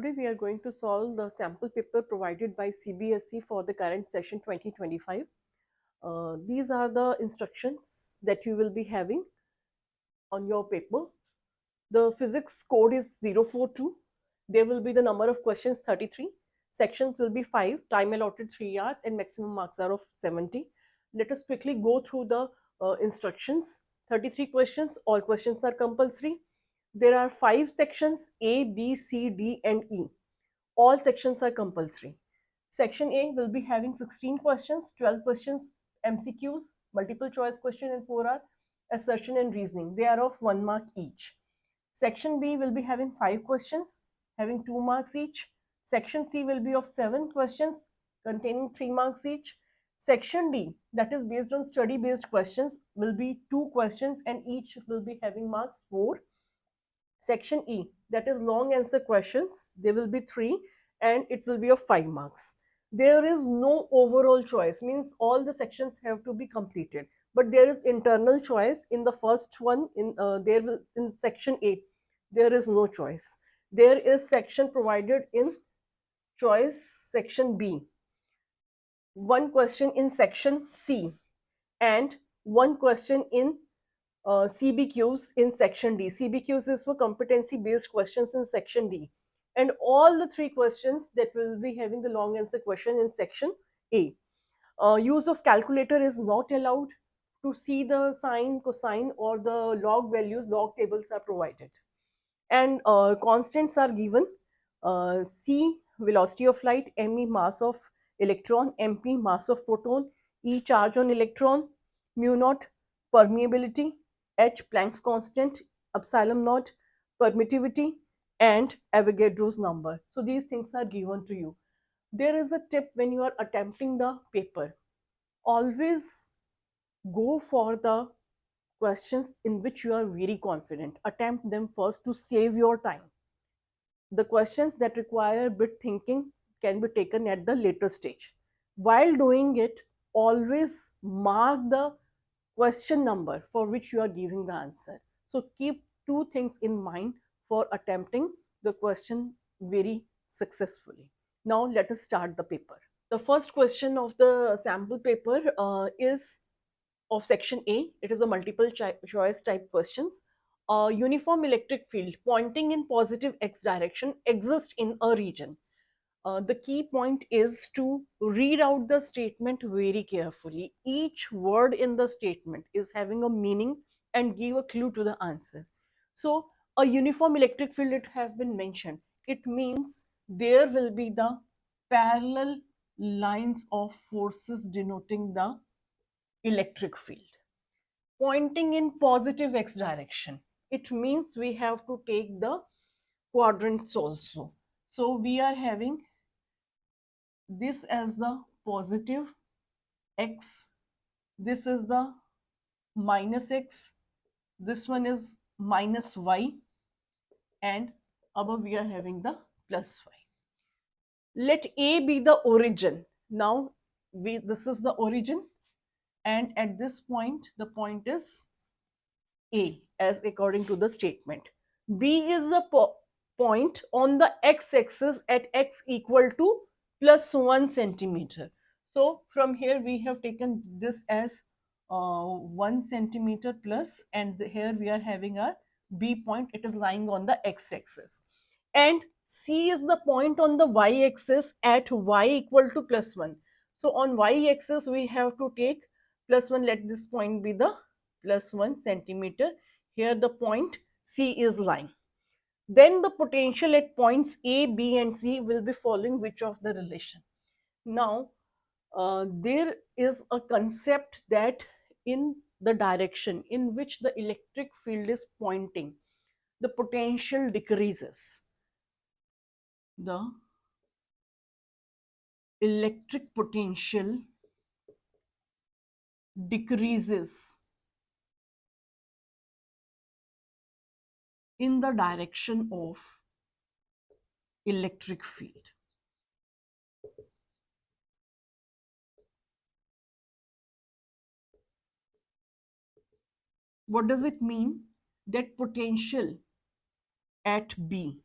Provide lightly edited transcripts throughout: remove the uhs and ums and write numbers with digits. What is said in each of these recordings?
Today we are going to solve the sample paper provided by CBSE for the current session 2025. These are the instructions that you will be having on your paper. The physics code is 042. There will be the number of questions 33. Sections will be 5, time allotted 3 hours and maximum marks are of 70. Let us quickly go through the instructions. 33 questions, all questions are compulsory. There are 5 sections A, B, C, D and E. All sections are compulsory. Section A will be having 16 questions, 12 questions MCQs, multiple choice question and 4 are assertion and reasoning. They are of 1 mark each. Section B will be having 5 questions having 2 marks each. Section C will be of 7 questions containing 3 marks each. Section D, that is based on study based questions, will be 2 questions and each will be having marks 4. Section E, that is long answer questions, there will be 3 and it will be of 5 marks. There is no overall choice, means all the sections have to be completed, but there is internal choice in the first one. In section A there is no choice. There is section provided in choice section B, 1 question in section C and 1 question in CBQs in section D. CBQs is for competency based questions in section D, and all the 3 questions that will be having the long answer question in section A. Use of calculator is not allowed. To see the sine, cosine or the log values, log tables are provided, and constants are given. C, velocity of light, me, mass of electron, mp, mass of proton, E, charge on electron, mu naught, permeability, H, Planck's constant, epsilon naught, permittivity and Avogadro's number. So these things are given to you. There is a tip when you are attempting the paper. Always go for the questions in which you are very confident. Attempt them first to save your time. The questions that require bit thinking can be taken at the later stage. While doing it, always mark the question number for which you are giving the answer. So keep 2 things in mind for attempting the question very successfully. Now let us start the paper. The first question of the sample paper is of section A. It is a multiple choice type questions. A uniform electric field pointing in positive x direction exists in a region. The key point is to read out the statement very carefully. Each word in the statement is having a meaning and give a clue to the answer. So a uniform electric field, it has been mentioned. It means there will be the parallel lines of forces denoting the electric field. Pointing in positive x direction, it means we have to take the quadrants also. So we are having this as the positive x, this is the minus x, this one is minus y, and above we are having the plus y. Let A be the origin. Now this is the origin, and at this point the point is A as according to the statement. B is the point on the x-axis at x equal to plus 1 centimeter. So from here we have taken this as 1 centimeter plus, and here we are having a B point. It is lying on the x-axis. And C is the point on the y-axis at y equal to plus 1. So on y-axis we have to take plus 1. Let this point be the plus 1 centimeter. Here the point C is lying. Then the potential at points A, B and C will be following which of the relation. Now there is a concept that in the direction in which the electric field is pointing, the potential decreases. The electric potential decreases in the direction of electric field. What does it mean? That potential at B,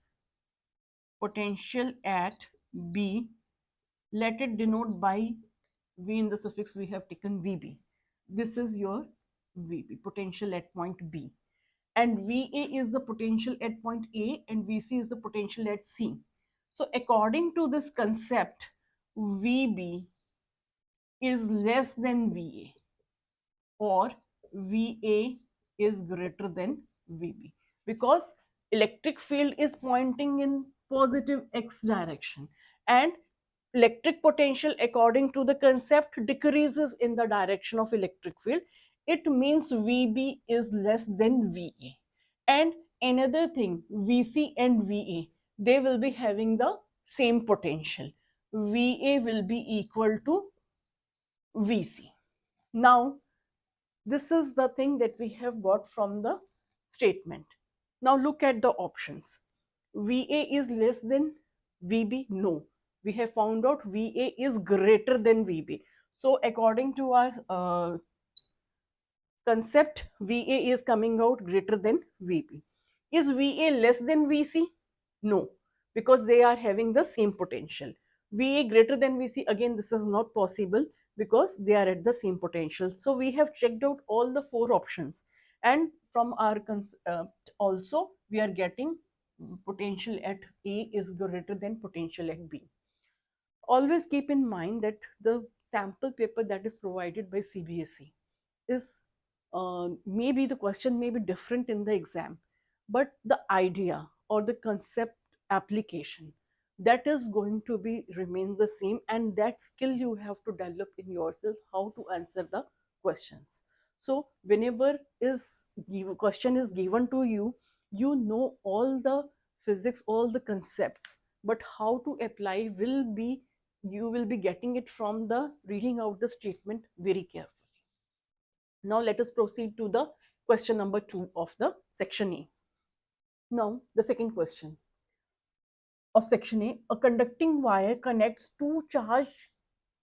potential at B, let it denote by V in the suffix we have taken VB. This is your VB, potential at point B. And VA is the potential at point A and VC is the potential at C. So according to this concept, VB is less than VA or VA is greater than VB because electric field is pointing in positive X direction and electric potential according to the concept decreases in the direction of electric field. It means VB is less than VA. And another thing, VC and VA, they will be having the same potential. VA will be equal to VC. Now this is the thing that we have got from the statement. Now look at the options. VA is less than VB? No. We have found out VA is greater than VB. So according to our concept, VA is coming out greater than VB. Is VA less than VC? No, because they are having the same potential. VA greater than VC, again, this is not possible because they are at the same potential. So we have checked out all the four options, and from our also we are getting potential at A is greater than potential at B. Always keep in mind that the sample paper that is provided by CBSE is maybe the question may be different in the exam, but the idea or the concept application, that is going to be remain the same, and that skill you have to develop in yourself, how to answer the questions. So whenever question is given to you, you know all the physics, all the concepts, but how to apply will be, you will be getting it from the reading out the statement very carefully. Now let us proceed to the question number 2 of the section A. Now the second question of section A, a conducting wire connects two charged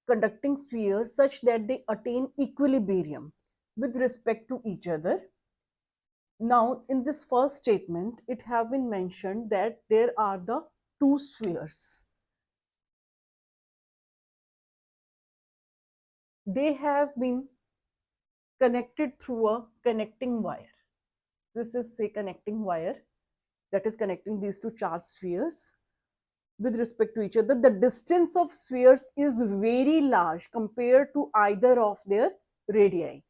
conducting spheres such that they attain equilibrium with respect to each other. Now in this first statement, it have been mentioned that there are the two spheres. They have been connected through a connecting wire. This is say connecting wire that is connecting these two charged spheres with respect to each other. The distance of spheres is very large compared to either of their radii.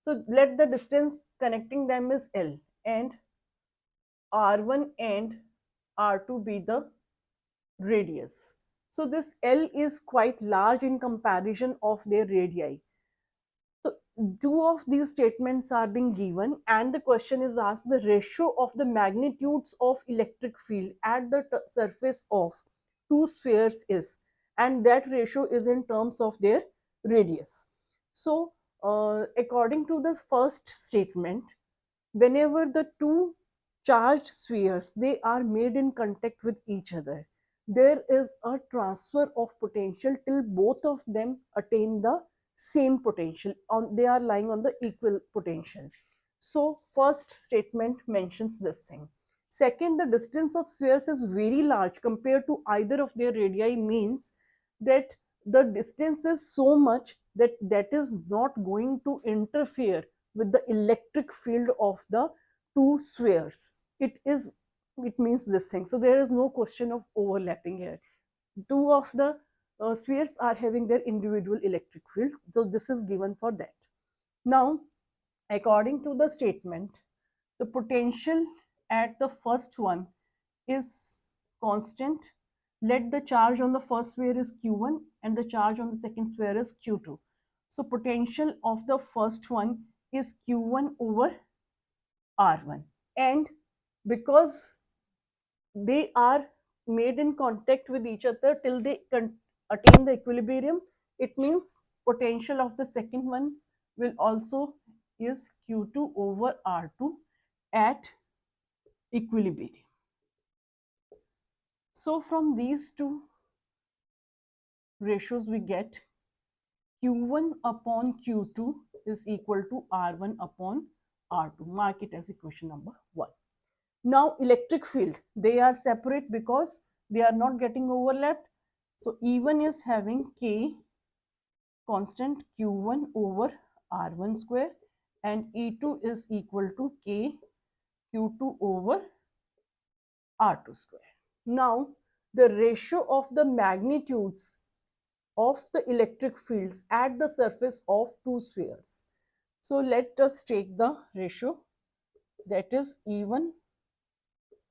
So let the distance connecting them is L, and R1 and R2 be the radius. So this L is quite large in comparison of their radii. So two of these statements are being given, and the question is asked the ratio of the magnitudes of electric field at the surface of two spheres is, and that ratio is in terms of their radius. So according to the first statement, whenever the two charged spheres they are made in contact with each other, there is a transfer of potential till both of them attain the same potential, on they are lying on the equal potential. So first statement mentions this thing. Second, the distance of spheres is very large compared to either of their radii, means that the distance is so much that that is not going to interfere with the electric field of the two spheres. It means this thing. So there is no question of overlapping here. Two of the spheres are having their individual electric fields. So this is given for that. Now, according to the statement, the potential at the first one is constant. Let the charge on the first sphere is Q1 and the charge on the second sphere is Q2. So potential of the first one is Q1 over R1. And because they are made in contact with each other till they attain the equilibrium, it means potential of the second one will also is Q2 over R2 at equilibrium. So from these two ratios we get Q1 upon Q2 is equal to R1 upon R2. Mark it as equation number 1. Now electric field, they are separate because they are not getting overlapped. So E1 is having K constant Q1 over R1 square, and E2 is equal to K Q2 over R2 square. Now, the ratio of the magnitudes of the electric fields at the surface of two spheres. So, let us take the ratio, that is E1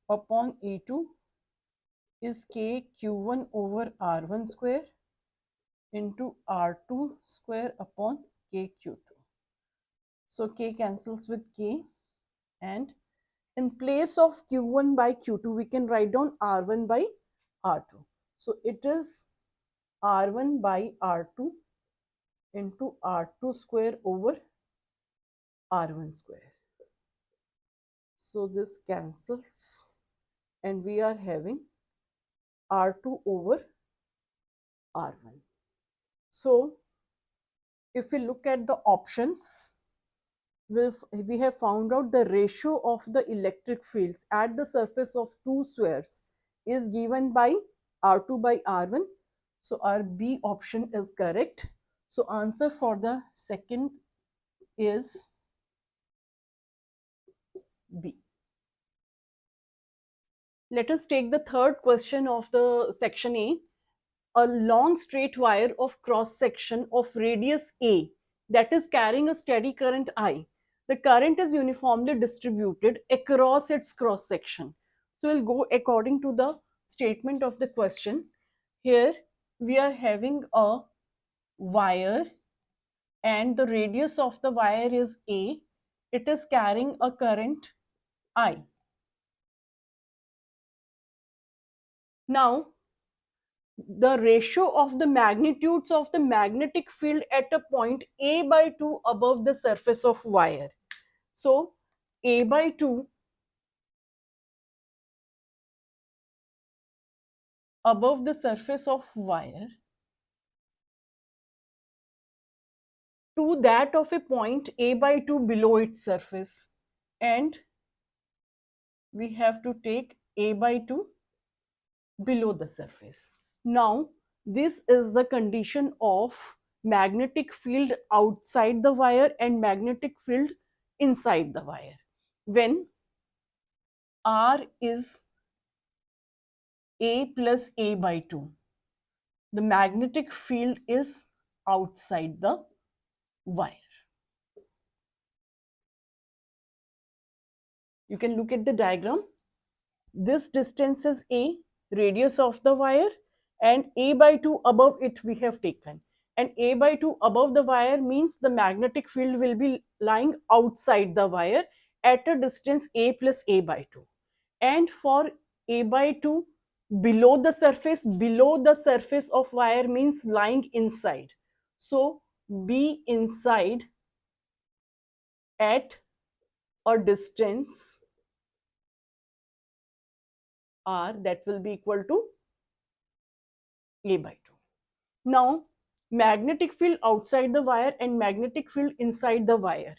upon E2 is K Q1 over R1 square into R2 square upon K Q2. So, K cancels with K, and in place of Q1 by Q2 we can write down R1 by R2. So, it is R1 by R2 into R2 square over R1 square. So, this cancels and we are having R2 over R1. So, if we look at the options, we have found out the ratio of the electric fields at the surface of two spheres is given by R2 by R1. So, our B option is correct. So, answer for the second is B. Let us take the third question of the section A. A long straight wire of cross section of radius A that is carrying a steady current I. The current is uniformly distributed across its cross section. So we'll go according to the statement of the question. Here we are having a wire and the radius of the wire is A. It is carrying a current I. Now, the ratio of the magnitudes of the magnetic field at a point A by 2 above the surface of wire. So, A by 2 above the surface of wire to that of a point A by 2 below its surface, and we have to take A by 2 below the surface. Now, this is the condition of magnetic field outside the wire and magnetic field inside the wire. When R is A plus A by 2, the magnetic field is outside the wire. You can look at the diagram. This distance is A, radius of the wire, and A by 2 above it we have taken. And A by 2 above the wire means the magnetic field will be lying outside the wire at a distance A plus A by 2. And for A by 2 below the surface of wire means lying inside. So be inside at a distance R, that will be equal to A by 2. Now, magnetic field outside the wire and magnetic field inside the wire.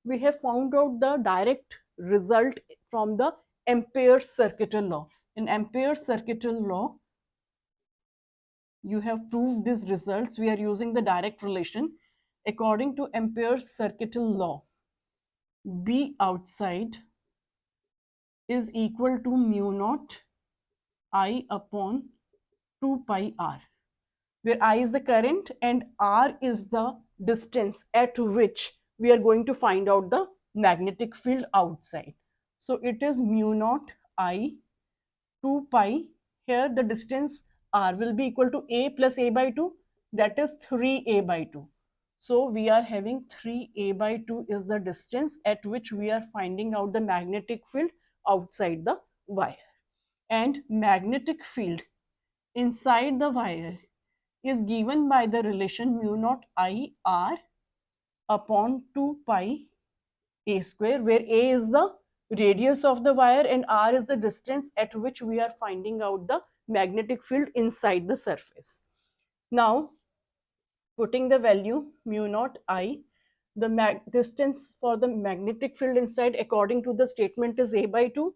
We have found out the direct result from the Ampere's circuital law. In Ampere's circuital law, you have proved these results. We are using the direct relation. According to Ampere's circuital law, B outside is equal to mu naught I upon 2 pi r, where I is the current and r is the distance at which we are going to find out the magnetic field outside. So it is mu naught I 2 pi. Here the distance r will be equal to a plus a by 2, that is 3a by 2. So we are having 3a by 2 is the distance at which we are finding out the magnetic field outside the wire. And magnetic field inside the wire is given by the relation mu naught I r upon 2 pi a square, where a is the radius of the wire and r is the distance at which we are finding out the magnetic field inside the surface. Now, putting the value mu naught I, the distance for the magnetic field inside according to the statement is a by 2.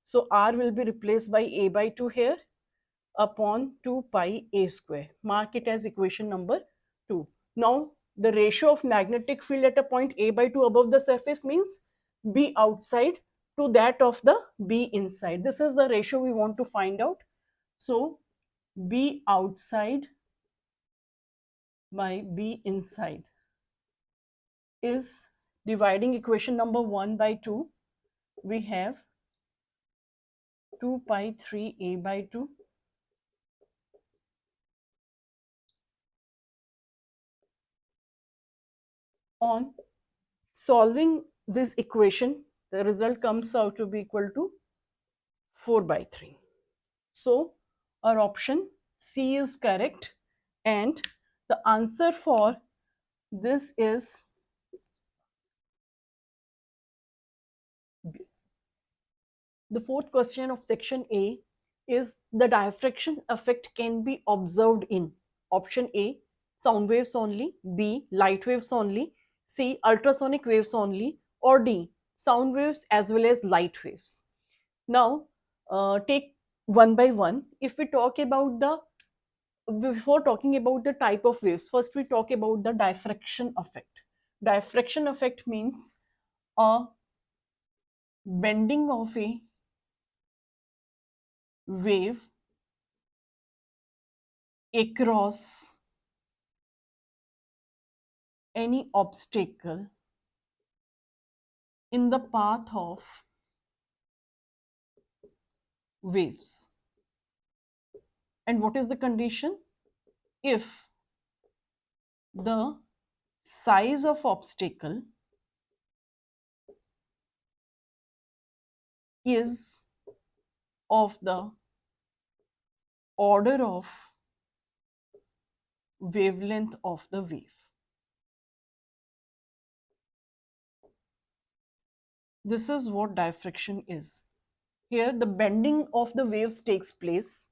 So, r will be replaced by a by 2 here. upon 2 pi a square. Mark it as equation number 2. Now, the ratio of magnetic field at a point a by 2 above the surface means B outside to that of the B inside. This is the ratio we want to find out. So, B outside by B inside is, dividing equation number 1 by 2, we have 2 pi 3 a by 2 on solving this equation. The result comes out to be equal to 4 by 3. So our option C is correct, and the answer for this is B. The fourth question of section A is, the diffraction effect can be observed in option A, sound waves only, B, light waves only, C, ultrasonic waves only, or D, sound waves as well as light waves. Now, take one by one. If we talk about before talking about the type of waves, first we talk about the diffraction effect. Diffraction effect means a bending of a wave across any obstacle in the path of waves. And what is the condition? If the size of obstacle is of the order of wavelength of the wave. This is what diffraction is. Here the bending of the waves takes place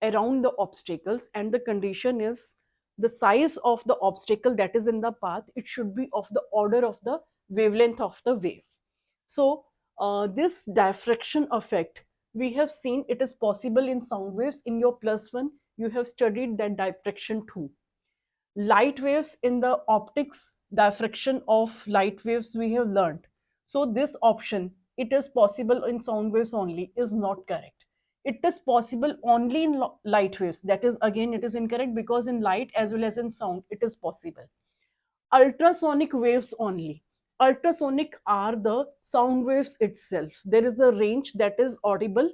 around the obstacles, and the condition is the size of the obstacle that is in the path, it should be of the order of the wavelength of the wave. So this diffraction effect, we have seen it is possible in sound waves. In your +1 you have studied that diffraction too. Light waves, in the optics, diffraction of light waves we have learned. So this option, it is possible in sound waves only, is not correct. It is possible only in light waves. That is, again, it is incorrect, because in light as well as in sound it is possible. Ultrasonic waves only. Ultrasonic are the sound waves itself. There is a range that is audible.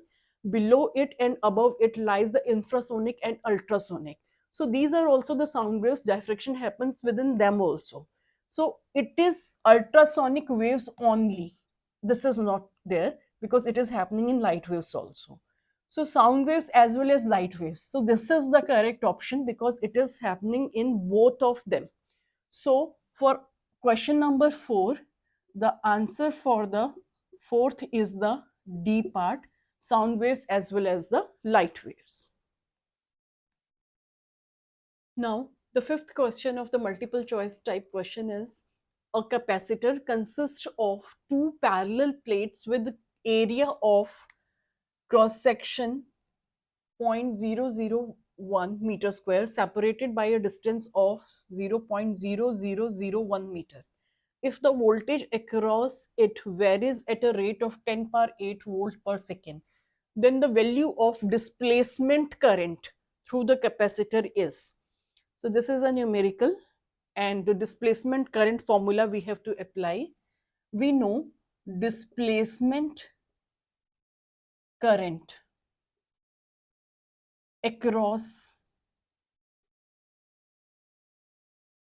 Below it and above it lies the infrasonic and ultrasonic. So these are also the sound waves. Diffraction happens within them also. So it is ultrasonic waves only. This is not there because it is happening in light waves also. So sound waves as well as light waves. So this is the correct option because it is happening in both of them. So for question number 4, the answer for the fourth is the D part, sound waves as well as the light waves. Now, the fifth question of the multiple choice type question is, a capacitor consists of two parallel plates with area of cross section 0.001 meter square separated by a distance of 0.0001 meter. If the voltage across it varies at a rate of 10 power 8 volt per second, then the value of displacement current through the capacitor is. So this is a numerical, and the displacement current formula we have to apply. We know displacement current across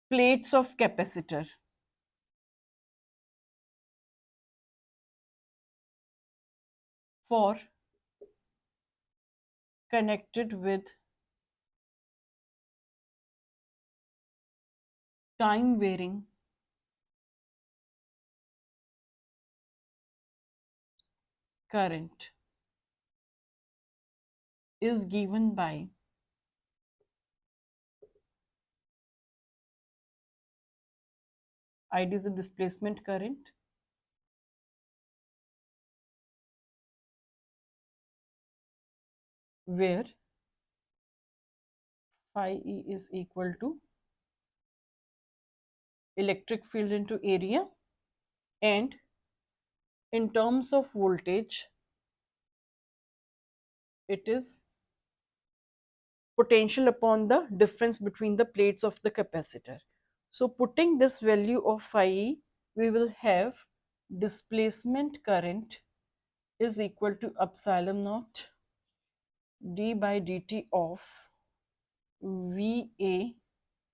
plates of capacitor for connected with time varying current is given by ID is a displacement current where phi E is equal to electric field into area, and in terms of voltage it is potential upon the difference between the plates of the capacitor. So putting this value of phi E, we will have displacement current is equal to epsilon naught d by dt of VA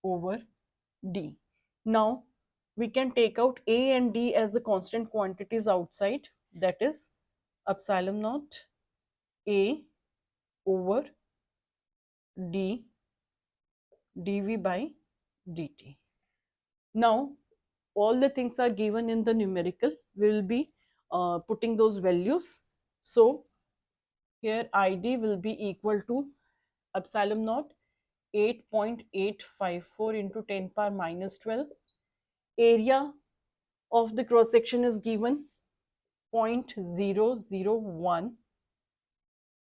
over D. Now we can take out A and D as the constant quantities outside, that is epsilon naught A over D dV by dt. Now all the things are given in the numerical. We will be putting those values. So here ID will be equal to epsilon naught 8.854 into 10 power minus 12. Area of the cross section is given 0.001,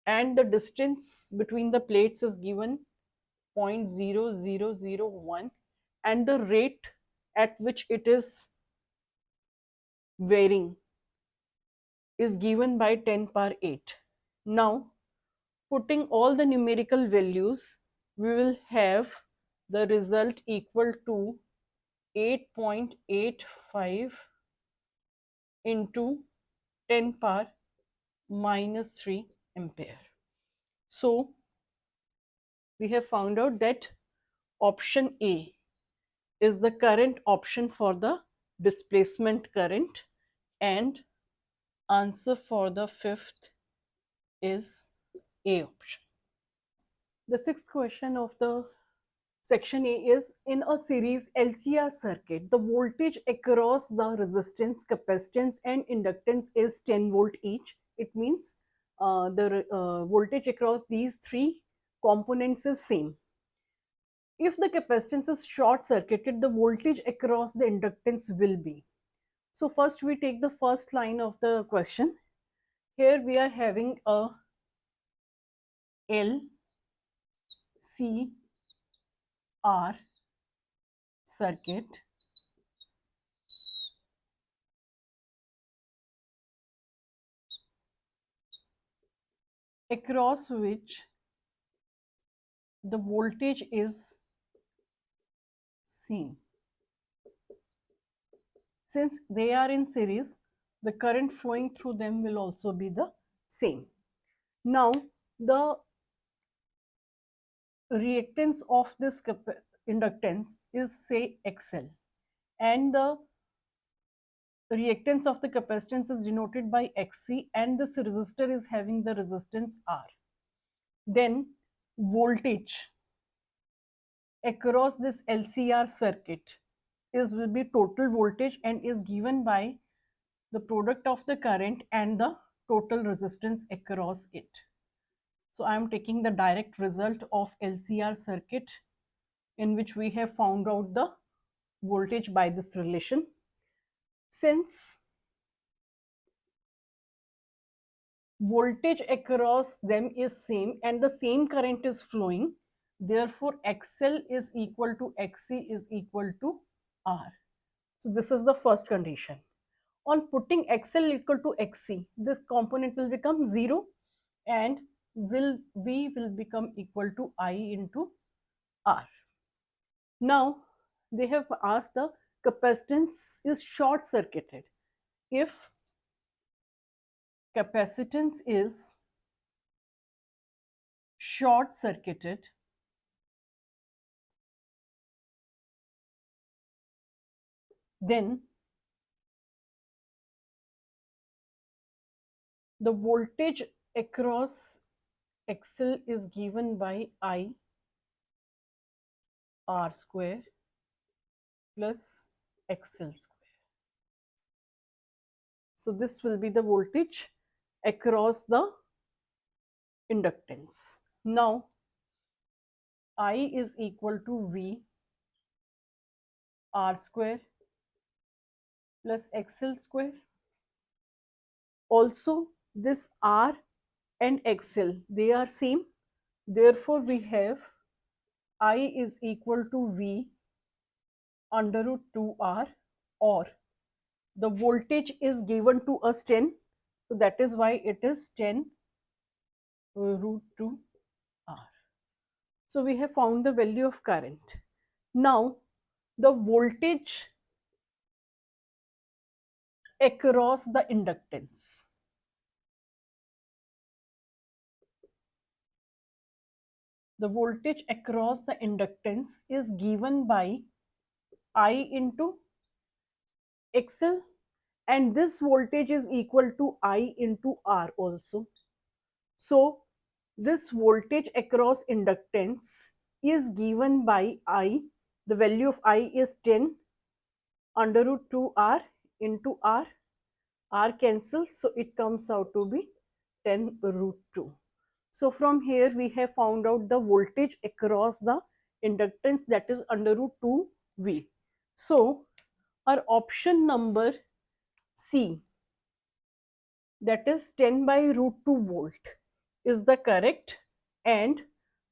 and the distance between the plates is given 0.0001, and the rate at which it is varying is given by 10 power 8. Now putting all the numerical values, we will have the result equal to 8.85 into 10 power minus 3 ampere. So we have found out that option A is the current option for the displacement current, and answer for the fifth is A option. The sixth question of the section A is, in a series LCR circuit, the voltage across the resistance, capacitance and inductance is 10 volt each. It means the voltage across these three components is same. If the capacitance is short circuited, the voltage across the inductance will be. So first we take the first line of the question. Here we are having a L C R circuit across which the voltage is same. Since they are in series, the current flowing through them will also be the same. Now the reactance of this inductance is, say, XL, and the reactance of the capacitance is denoted by XC, and this resistor is having the resistance R. Then voltage across this LCR circuit will be total voltage and is given by the product of the current and the total resistance across it. So I am taking the direct result of LCR circuit, in which we have found out the voltage by this relation. Since voltage across them is same and the same current is flowing, therefore XL is equal to XC is equal to R. So this is the first condition. On putting XL equal to XC, this component will become 0 and V will become equal to I into R. Now they have asked the capacitance is short circuited. If capacitance is short circuited, then the voltage across XL is given by I R square plus XL square. So this will be the voltage across the inductance. Now I is equal to V R square plus XL square. Also this R and XL, they are same, therefore we have I is equal to V under root 2R, or the voltage is given to us 10, so that is why it is 10 root 2R. So we have found the value of current. Now the voltage across the inductance. The voltage across the inductance is given by I into XL, and this voltage is equal to I into R also. So this voltage across inductance is given by I. The value of I is 10 under root 2R into R. R cancels, so it comes out to be 10 root 2. So from here we have found out the voltage across the inductance, that is under root 2V. So our option number C, that is 10 by root 2 volt, is the correct, and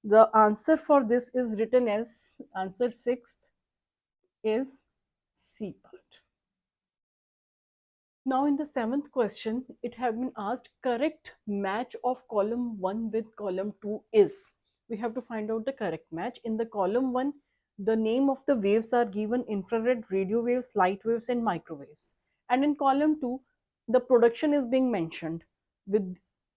the answer for this is written as answer 6th is C part. Now in the 7th question, it have been asked correct match of column 1 with column 2 is. We have to find out the correct match. In the column 1, the name of the waves are given: infrared, radio waves, light waves and microwaves. And in column 2, the production is being mentioned with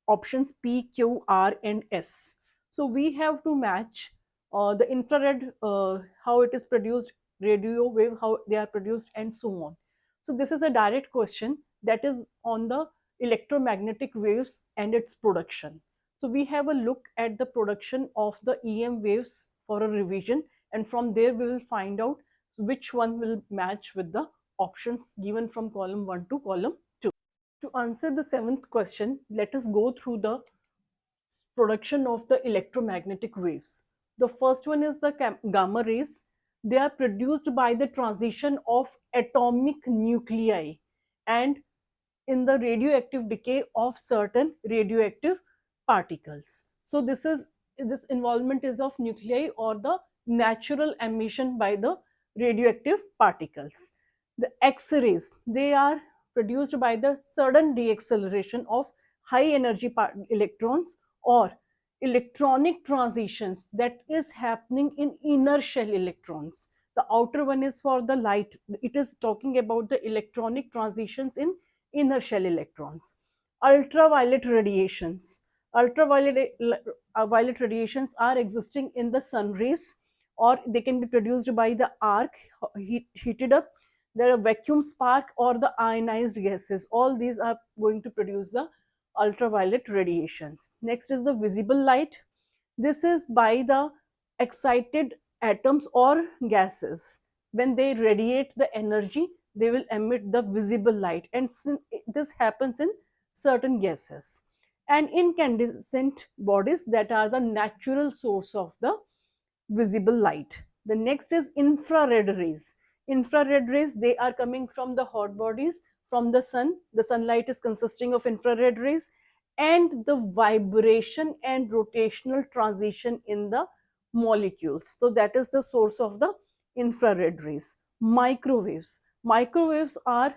options P, Q, R and S. So we have to match the infrared, how it is produced, radio wave, how they are produced, and so on. So this is a direct question that is on the electromagnetic waves and its production. So we have a look at the production of the EM waves for a revision, and from there we will find out which one will match with the options given from column 1 to column 2. To answer the 7th question, let us go through the production of the electromagnetic waves. The first one is the gamma rays. They are produced by the transition of atomic nuclei and in the radioactive decay of certain radioactive particles. So this involvement is of nuclei or the natural emission by the radioactive particles. The X-rays, they are produced by the sudden deacceleration of high energy electrons or electronic transitions that is happening in inner shell electrons. The outer one is for the light. It is talking about the electronic transitions in inner shell electrons. Ultraviolet radiations. Violet radiations are existing in the sun rays, or they can be produced by the arc heated up, the vacuum spark or the ionized gases. All these are going to produce the ultraviolet radiations. Next is the visible light. This is by the excited atoms or gases. When they radiate the energy, they will emit the visible light, and this happens in certain gases. And incandescent bodies, that are the natural source of the visible light. The next is infrared rays. Infrared rays, they are coming from the hot bodies, from the sun. The sunlight is consisting of infrared rays, and the vibration and rotational transition in the molecules. So that is the source of the infrared rays. Microwaves. Microwaves are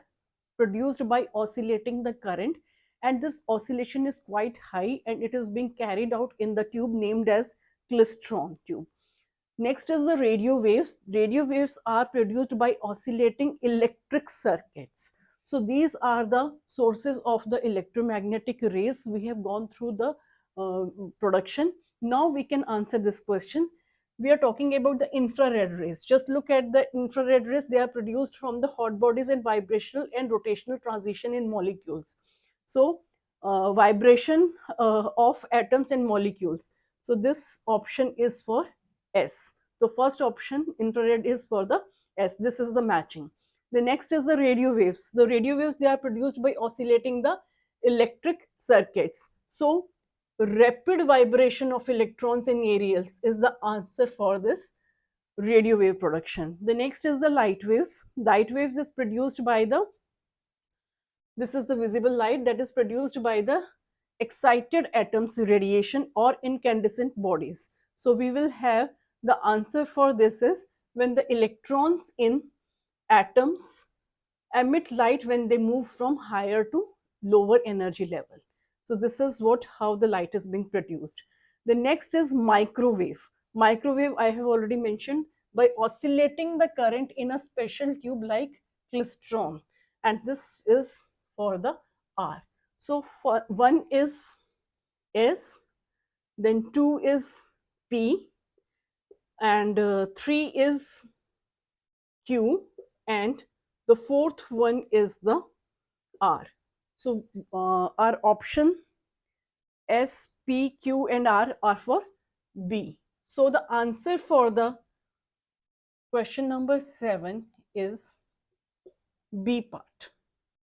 produced by oscillating the current, and this oscillation is quite high, and it is being carried out in the tube named as klystron tube. Next is the radio waves. Radio waves are produced by oscillating electric circuits. So these are the sources of the electromagnetic rays. We have gone through the production. Now we can answer this question. We are talking about the infrared rays. Just look at the infrared rays. They are produced from the hot bodies and vibrational and rotational transition in molecules. So vibration of atoms and molecules. So this option is for S. So first option, infrared, is for the S. This is the matching. The next is the radio waves. The radio waves, they are produced by oscillating the electric circuits. So rapid vibration of electrons in aerials is the answer for this radio wave production. The next is the light waves. Light waves is produced by the, this is the visible light that is produced by the excited atoms radiation or incandescent bodies. So we will have The answer for this is when the electrons in atoms emit light when they move from higher to lower energy level. So this is what how the light is being produced. The next is microwave. Microwave I have already mentioned by oscillating the current in a special tube like klystron, and this is for the R. So for one is S, then two is P, and three is Q, and the fourth one is the R. So our option S, P, Q, and R are for B. So the answer for the question number 7 is B part.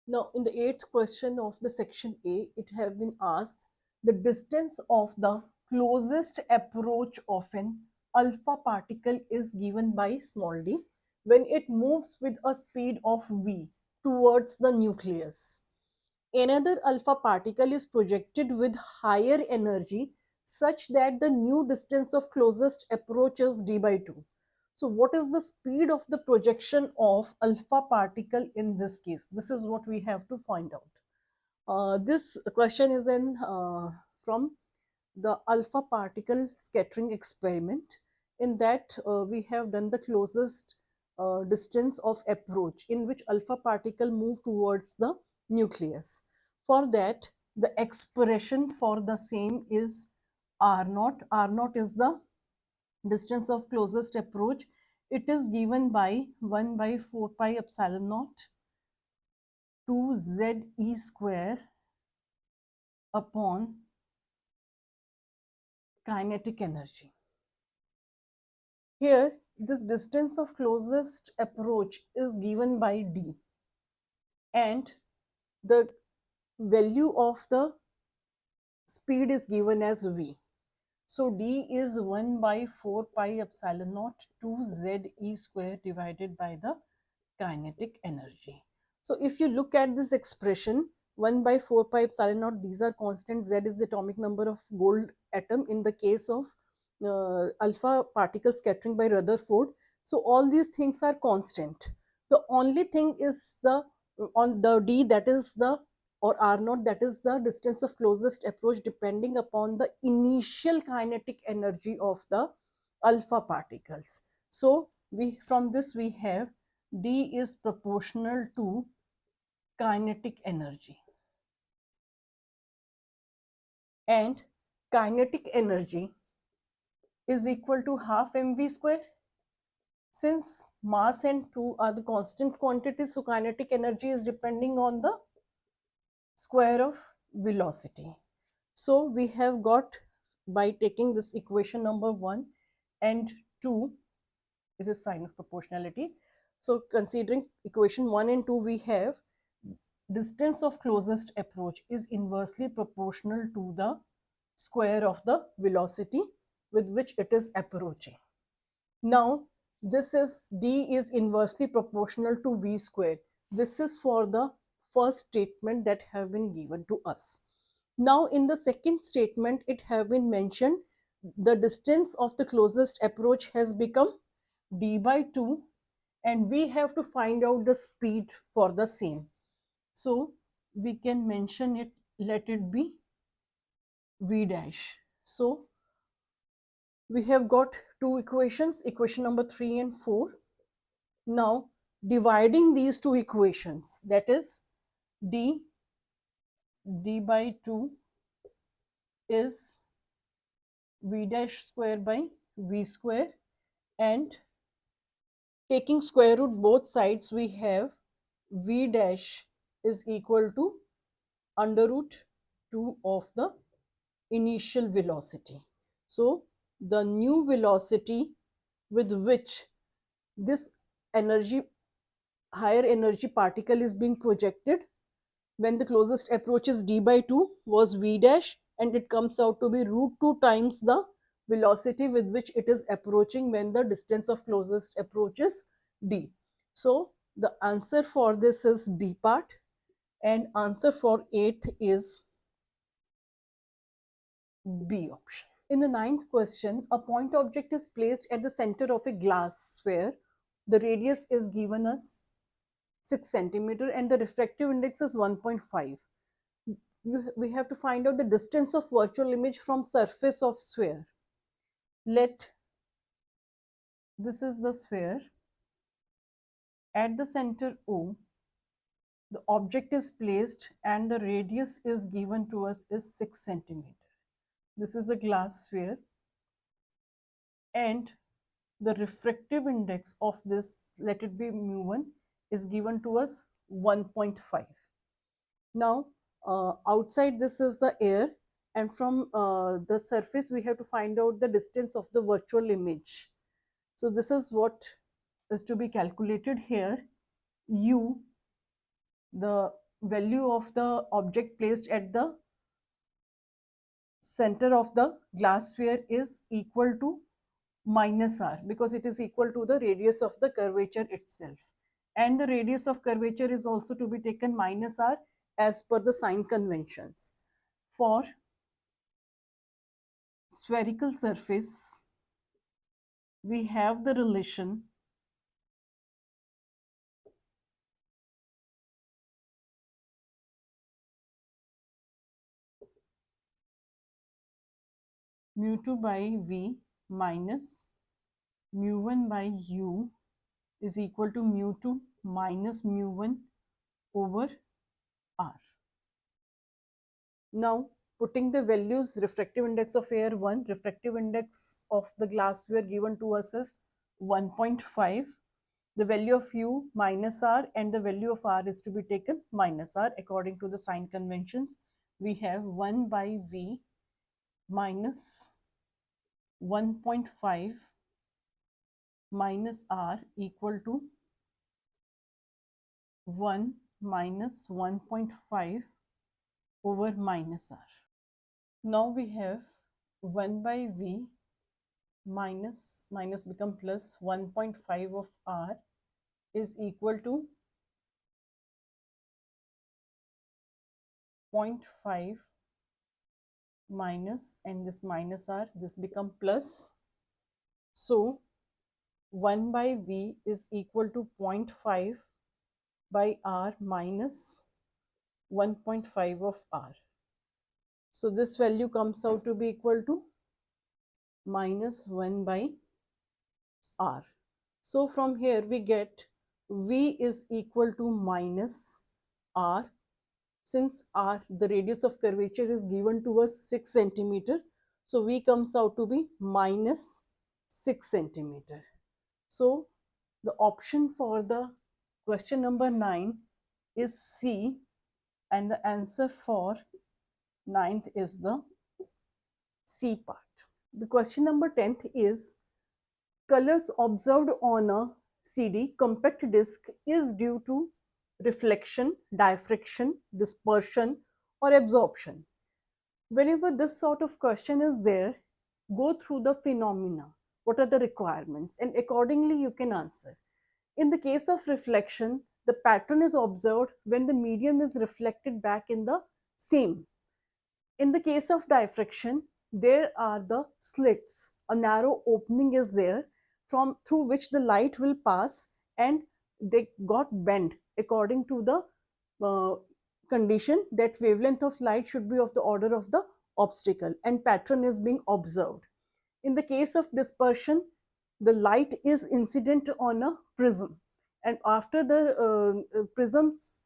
Now, in the eighth question of the section A, it have been asked the distance of the closest approach of an alpha particle is given by small d when it moves with a speed of v towards the nucleus. Another alpha particle is projected with higher energy such that the new distance of closest approach is d by 2. So what is the speed of the projection of alpha particle in this case? This is what we have to find out. This question is from the alpha particle scattering experiment. In that we have done the closest distance of approach in which alpha particle move towards the nucleus. For that, the expression for the same is R naught. R naught is the distance of closest approach. It is given by 1 by 4 pi epsilon naught 2 Z E square upon kinetic energy. Here, this distance of closest approach is given by d, and the value of the speed is given as v. So d is 1 by 4 pi epsilon naught 2 Z E square divided by the kinetic energy. So if you look at this expression, 1 by 4 pi epsilon naught, these are constants. Z is the atomic number of gold atom in the case of alpha particle scattering by Rutherford. So all these things are constant. The only thing is the on the d, that is the, or r naught, that is the distance of closest approach depending upon the initial kinetic energy of the alpha particles. So we from this we have d is proportional to kinetic energy, and kinetic energy is equal to half mv square. Since mass and 2 are the constant quantities, so kinetic energy is depending on the square of velocity. So we have got, by taking this equation number 1 and 2, this is sign of proportionality. So considering equation 1 and 2, we have distance of closest approach is inversely proportional to the square of the velocity with which it is approaching. Now this is d is inversely proportional to v square. This is for the first statement that have been given to us. Now in the second statement it have been mentioned the distance of the closest approach has become d by 2, and we have to find out the speed for the same. So we can mention it, let it be v dash. So we have got two equations, equation number 3 and 4. Now dividing these two equations, that is d by 2 is v dash square by v square, and taking square root both sides, we have v dash is equal to under root 2 of the initial velocity. So the new velocity with which this energy, higher energy particle is being projected when the closest approach is d by 2 was v dash, and it comes out to be root 2 times the velocity with which it is approaching when the distance of closest approach is d. So the answer for this is B part, and answer for 8th is B option. In the ninth question, a point object is placed at the center of a glass sphere. The radius is given as 6 centimeter and the refractive index is 1.5. We have to find out the distance of virtual image from surface of sphere. Let this is the sphere. At the center O, the object is placed and the radius is given to us is 6 centimeter. This is a glass sphere and the refractive index of this, let it be mu1, is given to us 1.5. Now outside this is the air, and from the surface we have to find out the distance of the virtual image. So this is what is to be calculated here. U, the value of the object placed at the center of the glass sphere, is equal to minus r, because it is equal to the radius of the curvature itself, and the radius of curvature is also to be taken minus r as per the sign conventions. For spherical surface, we have the relation mu2 by v minus mu1 by u is equal to mu2 minus mu1 over r. Now putting the values, refractive index of air 1, refractive index of the glass sphere given to us is 1.5. The value of u minus r and the value of r is to be taken minus r according to the sign conventions. We have 1 by v minus 1.5 minus r equal to 1 minus 1.5 over minus r. Now we have 1 by v minus become plus 1.5 of r is equal to 0.5 minus, and this minus r, this become plus. So 1 by v is equal to 0.5 by r minus 1.5 of r. So this value comes out to be equal to minus 1 by r. So from here we get v is equal to minus r. Since r, the radius of curvature, is given to us 6 centimeter, so v comes out to be minus 6 centimeter. So the option for the question number 9 is C, and the answer for 9th is the C part. The question number 10th is, colors observed on a CD compact disc is due to reflection, diffraction, dispersion, or absorption. Whenever this sort of question is there, go through the phenomena. What are the requirements? And accordingly you can answer. In the case of reflection, the pattern is observed when the medium is reflected back in the same. In the case of diffraction, there are the slits. A narrow opening is there through which the light will pass, and they got bent according to the condition that wavelength of light should be of the order of the obstacle, and pattern is being observed. In the case of dispersion, the light is incident on a prism, and after the prisms,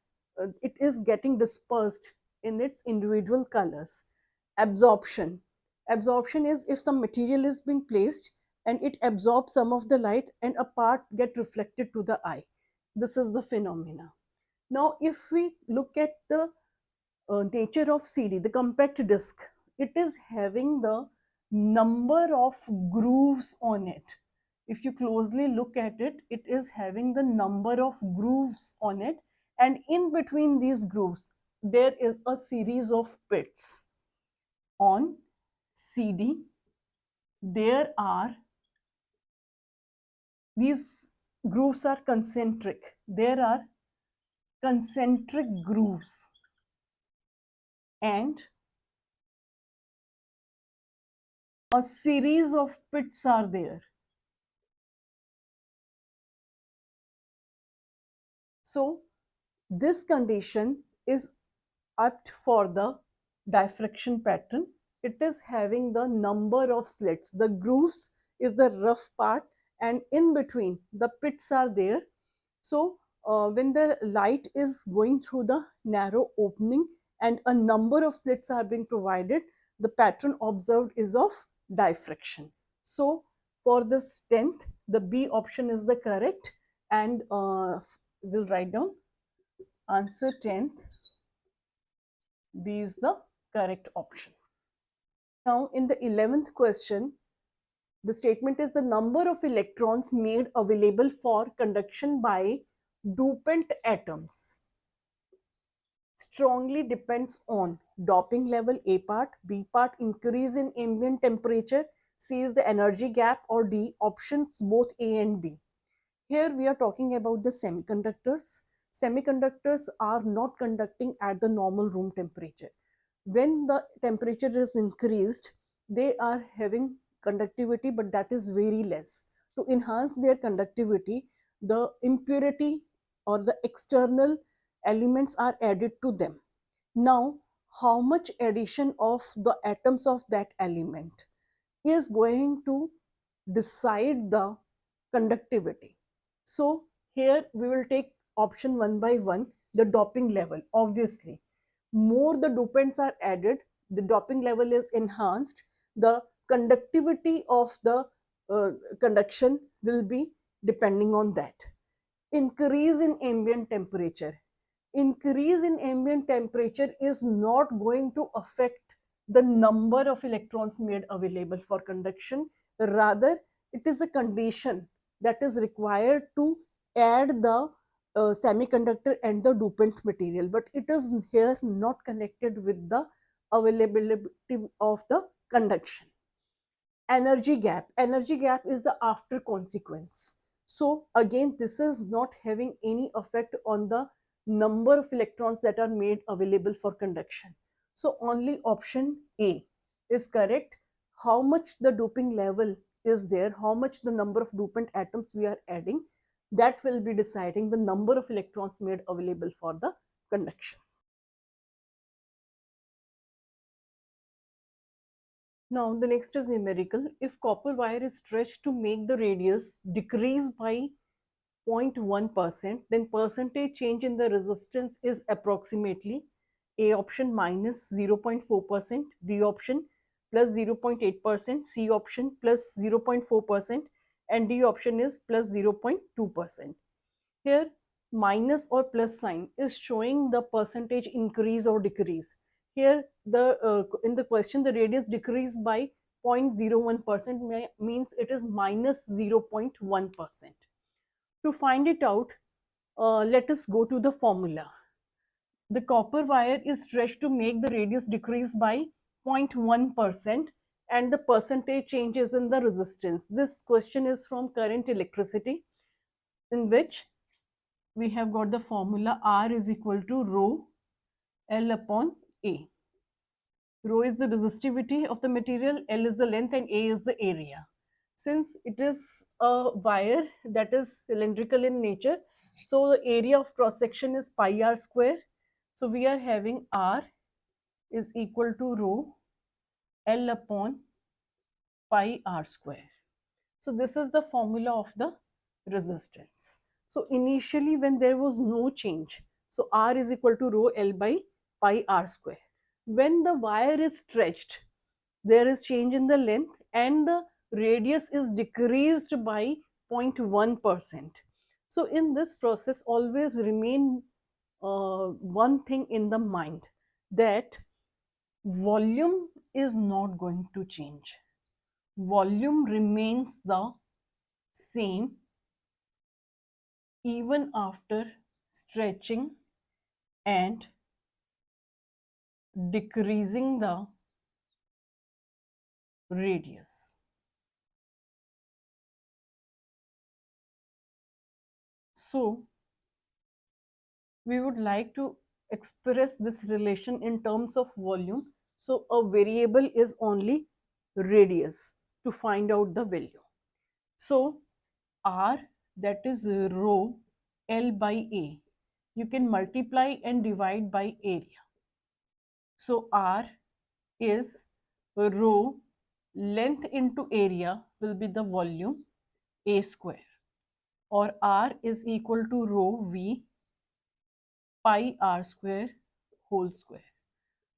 it is getting dispersed in its individual colors. Absorption. Absorption is if some material is being placed and it absorbs some of the light and a part get reflected to the eye. This is the phenomena. Now, if we look at the nature of CD, the compact disc, it is having the number of grooves on it. If you closely look at it, it is having the number of grooves on it, and in between these grooves, there is a series of pits. On CD, there are, these grooves are concentric. There are concentric grooves, and A series of pits are there. So this condition is apt for the diffraction pattern. It is having the number of slits. The grooves is the rough part, and in between the pits are there. So when the light is going through the narrow opening and a number of slits are being provided, the pattern observed is of diffraction. So for this 10th, the B option is the correct, and we'll write down answer 10th. B is the correct option. Now in the 11th question, the statement is the number of electrons made available for conduction by dopant atoms strongly depends on doping level, A part, B part, increase in ambient temperature, C is the energy gap, or D options both A and B. Here we are talking about the semiconductors. Semiconductors are not conducting at the normal room temperature. When the temperature is increased, they are having conductivity, but that is very less. To enhance their conductivity, the impurity or the external elements are added to them. Now, how much addition of the atoms of that element is going to decide the conductivity? So here we will take option one by one. The doping level, obviously more the dopants are added, the doping level is enhanced, the conductivity of the conduction will be depending on that. Increase in ambient temperature, increase in ambient temperature is not going to affect the number of electrons made available for conduction. Rather, it is a condition that is required to add the semiconductor and the dopant material, but it is here not connected with the availability of the conduction. Energy gap is the after consequence. So again, this is not having any effect on the number of electrons that are made available for conduction. So only option A is correct. How much the doping level is there, how much the number of dopant atoms we are adding, that will be deciding the number of electrons made available for the conduction. Now, the next is numerical. If copper wire is stretched to make the radius decrease by 0.1%, then percentage change in the resistance is approximately A option minus 0.4%, B option plus 0.8%, C option plus 0.4%, and D option is plus 0.2%. Here, minus or plus sign is showing the percentage increase or decrease. Here, in the question, the radius decreased by 0.01% means it is minus 0.1%. To find it out, let us go to the formula. The copper wire is stretched to make the radius decrease by 0.1%, and the percentage changes in the resistance. This question is from current electricity, in which we have got the formula R is equal to rho L upon A. Rho is the resistivity of the material, L is the length, and A is the area. Since it is a wire that is cylindrical in nature, so the area of cross section is pi r square. So we are having R is equal to rho L upon pi r square. So this is the formula of the resistance. So initially when there was no change, so R is equal to rho L by pi r square. When the wire is stretched, there is change in the length and the radius is decreased by 0.1%. So in this process, always remain one thing in the mind, that volume is not going to change. Volume remains the same even after stretching and decreasing the radius. So we would like to express this relation in terms of volume. So a variable is only radius to find out the value. So R, that is rho L by A, you can multiply and divide by area. So R is rho length into area will be the volume A square, or R is equal to rho V pi R square whole square.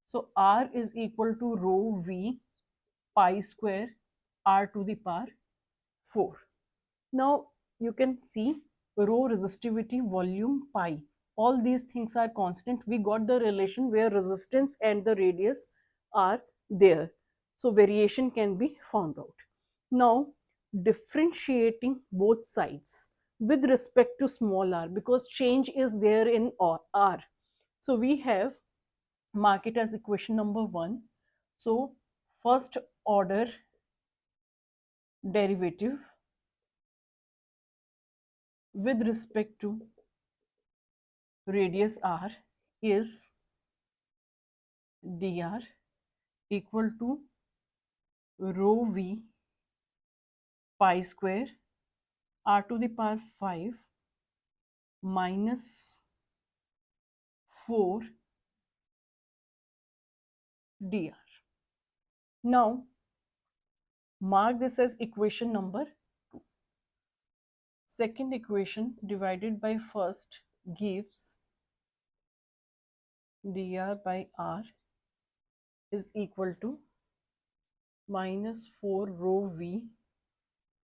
So R is equal to rho V pi square R to the power 4. Now you can see rho, resistivity, volume, pi. All these things are constant. We got the relation where resistance and the radius are there. So variation can be found out. Now differentiating both sides with respect to small r, because change is there in r. So we have mark it as equation number 1. So first order derivative with respect to radius r is dr equal to rho v pi square r to the power 5 minus 4 dr. Now mark this as equation number 2. Second equation divided by first gives dr by r is equal to minus 4 rho v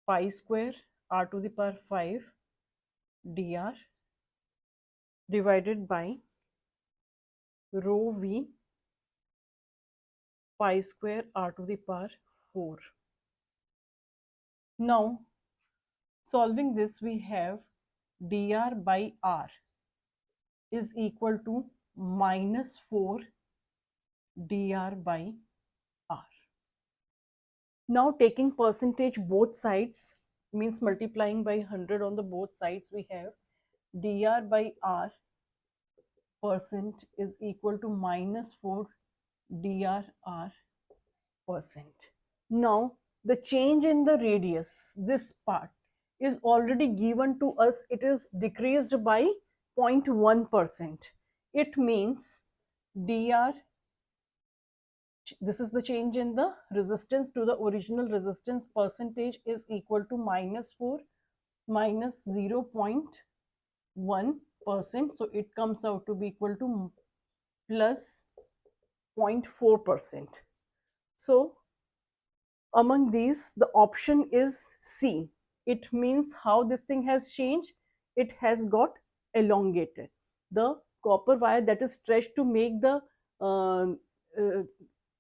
pi square r to the power 5 dr divided by rho v pi square r to the power 4. Now solving this, we have dr by r is equal to minus 4 dr by r. Now taking percentage both sides, means multiplying by 100 on the both sides, we have dr by r percent is equal to minus 4 dr r percent. Now the change in the radius, this part is already given to us, it is decreased by 0.1%. It means dr, this is the change in the resistance to the original resistance, percentage is equal to minus 4 minus 0.1%. So it comes out to be equal to plus 0.4%. So among these, the option is C. It means how this thing has changed. It has got elongated. The copper wire that is stretched to make the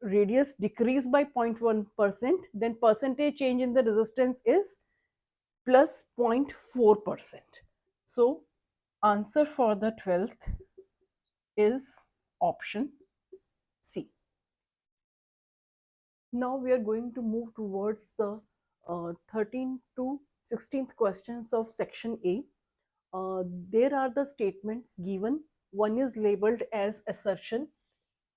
radius decrease by 0.1%, then percentage change in the resistance is plus 0.4%. So answer for the 12th is option C. Now we are going to move towards the 13th to 16th questions of section A. There are the statements given. One is labeled as assertion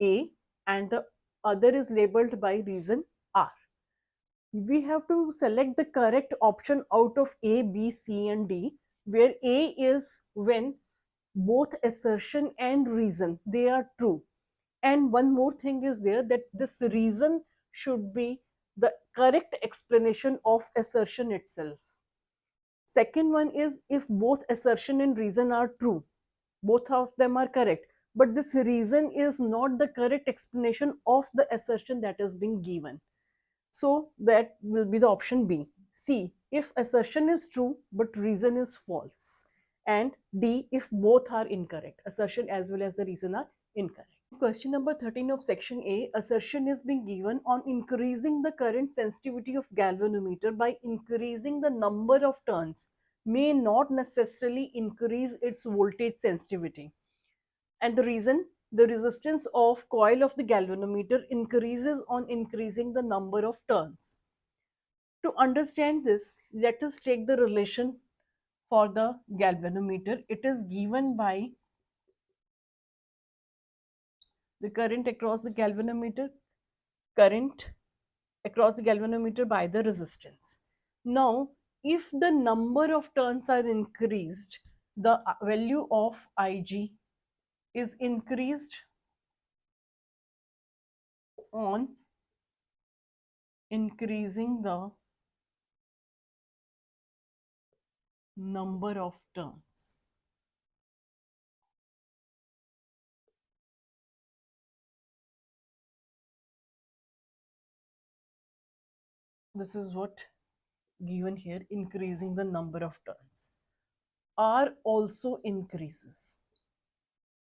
A and the other is labeled by reason R. We have to select the correct option out of A, B, C and D, where A is when both assertion and reason, they are true. And one more thing is there, that this reason should be the correct explanation of assertion itself. Second one is if both assertion and reason are true, both of them are correct, but this reason is not the correct explanation of the assertion that is being given. So that will be the option B. C, if assertion is true but reason is false. And D, if both are incorrect, assertion as well as the reason are incorrect. Question number 13 of section A, assertion is being given on increasing the current sensitivity of galvanometer by increasing the number of turns may not necessarily increase its voltage sensitivity. And the reason, the resistance of coil of the galvanometer increases on increasing the number of turns. To understand this, let us take the relation for the galvanometer. It is given by the current across the galvanometer, current across the galvanometer by the resistance. Now, if the number of turns are increased, the value of Ig is increased on increasing the number of turns. This is what given here, increasing the number of turns. R also increases.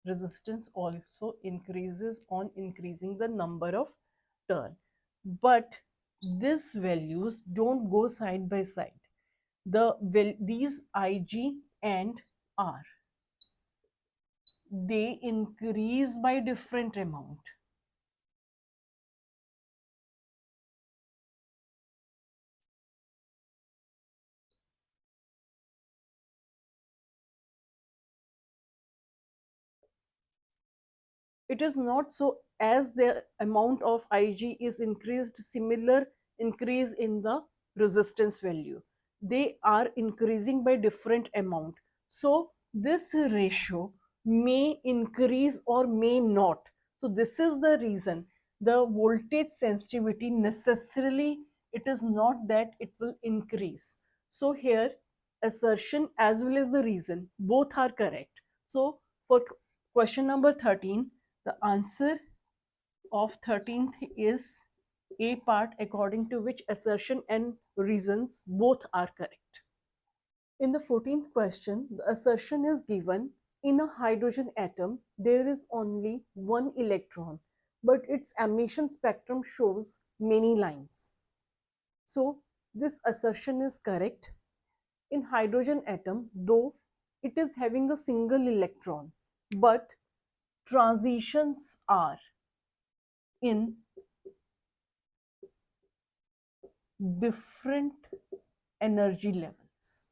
Resistance also increases on increasing the number of turn. But these values don't go side by side. These Ig and R, they increase by different amount. It is not so as the amount of Ig is increased, similar increase in the resistance value. They are increasing by different amount. So this ratio may increase or may not. So this is the reason the voltage sensitivity necessarily, it is not that it will increase. So here assertion as well as the reason both are correct. So for question number 13, the answer of 13th is A part, according to which assertion and reasons both are correct. In the 14th question, the assertion is given in a hydrogen atom there is only one electron, but its emission spectrum shows many lines. So this assertion is correct. In hydrogen atom, though it is having a single electron, but transitions are in different energy levels.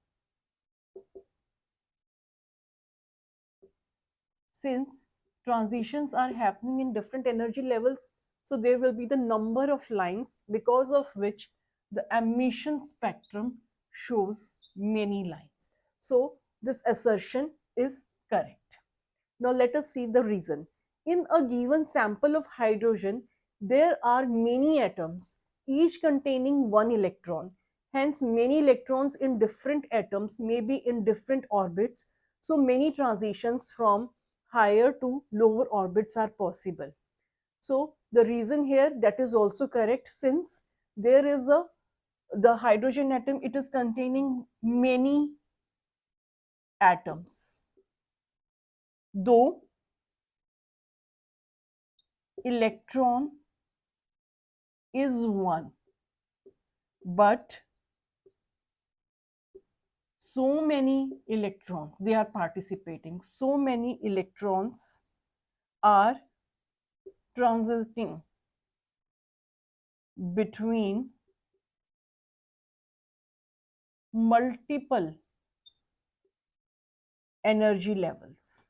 Since transitions are happening in different energy levels, so there will be the number of lines because of which the emission spectrum shows many lines. So this assertion is correct. Now let us see the reason. In a given sample of hydrogen, there are many atoms, each containing one electron. Hence, many electrons in different atoms may be in different orbits. So, many transitions from higher to lower orbits are possible. So, the reason here that is also correct, since there is the hydrogen atom, it is containing many atoms. Though electron is one, but so many electrons, they are participating, so many electrons are transiting between multiple energy levels.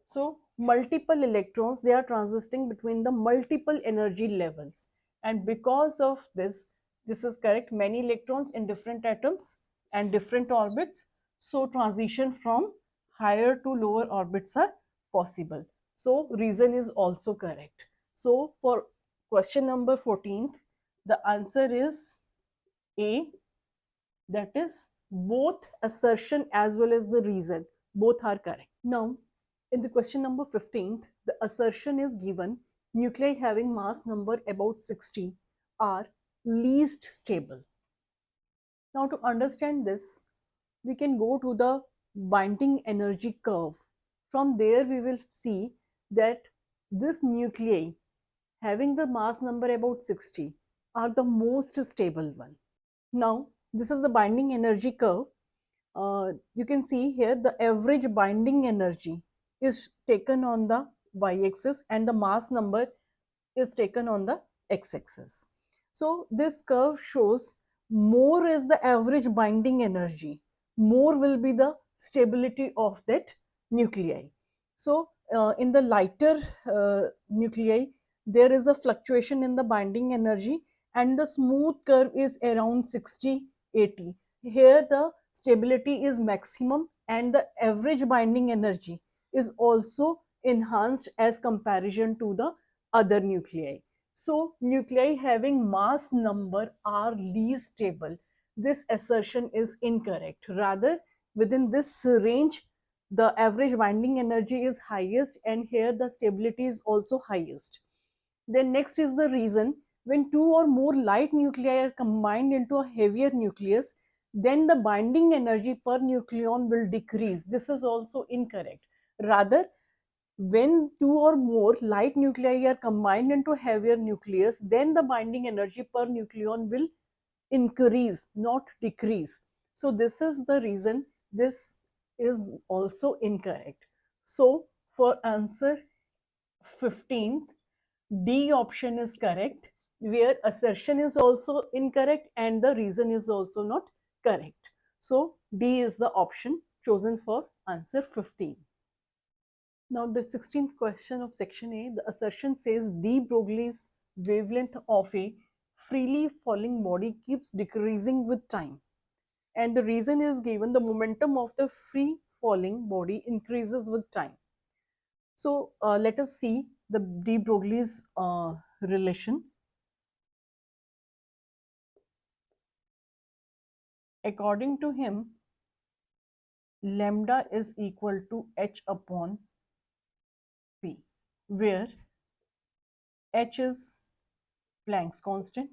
So multiple electrons, they are transiting between the multiple energy levels, and because of this, this is correct, many electrons in different atoms and different orbits. So transition from higher to lower orbits are possible. So reason is also correct. So for question number 14, the answer is A, that is both assertion as well as the reason both are correct. Now in the question number 15th, the assertion is given nuclei having mass number about 60 are least stable. Now to understand this, we can go to the binding energy curve. From there we will see that this nuclei having the mass number about 60 are the most stable one. Now this is the binding energy curve. You can see here the average binding energy is taken on the y-axis and the mass number is taken on the x-axis. So this curve shows more is the average binding energy, more will be the stability of that nuclei. So in the lighter nuclei, there is a fluctuation in the binding energy, and the smooth curve is around 60-80. Here the stability is maximum and the average binding energy is also enhanced as comparison to the other nuclei. So nuclei having mass number are least stable. This assertion is incorrect. Rather, within this range, the average binding energy is highest, and here the stability is also highest. Then next is the reason: when two or more light nuclei are combined into a heavier nucleus, then the binding energy per nucleon will decrease. This is also incorrect. Rather, when two or more light nuclei are combined into a heavier nucleus, then the binding energy per nucleon will increase, not decrease. So this is the reason this is also incorrect. So for answer 15th, D option is correct, where assertion is also incorrect and the reason is also not correct. So D is the option chosen for answer 15. Now the 16th question of section A, the assertion says de Broglie's wavelength of a freely falling body keeps decreasing with time. And the reason is given: the momentum of the free falling body increases with time. So let us see the de Broglie's relation. According to him, lambda is equal to h upon p, where h is Planck's constant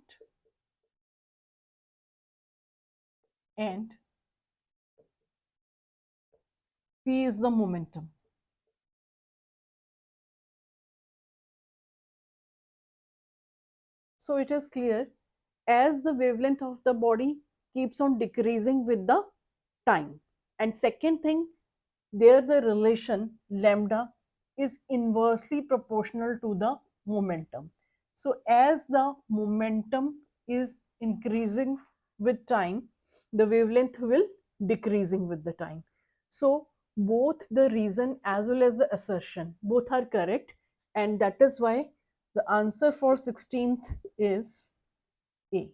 and p is the momentum. So it is clear, as the wavelength of the body keeps on decreasing with the time. And second thing, there the relation lambda is inversely proportional to the momentum. So as the momentum is increasing with time, the wavelength will decreasing with the time. So both the reason as well as the assertion, both are correct, and that is why the answer for 16th is A.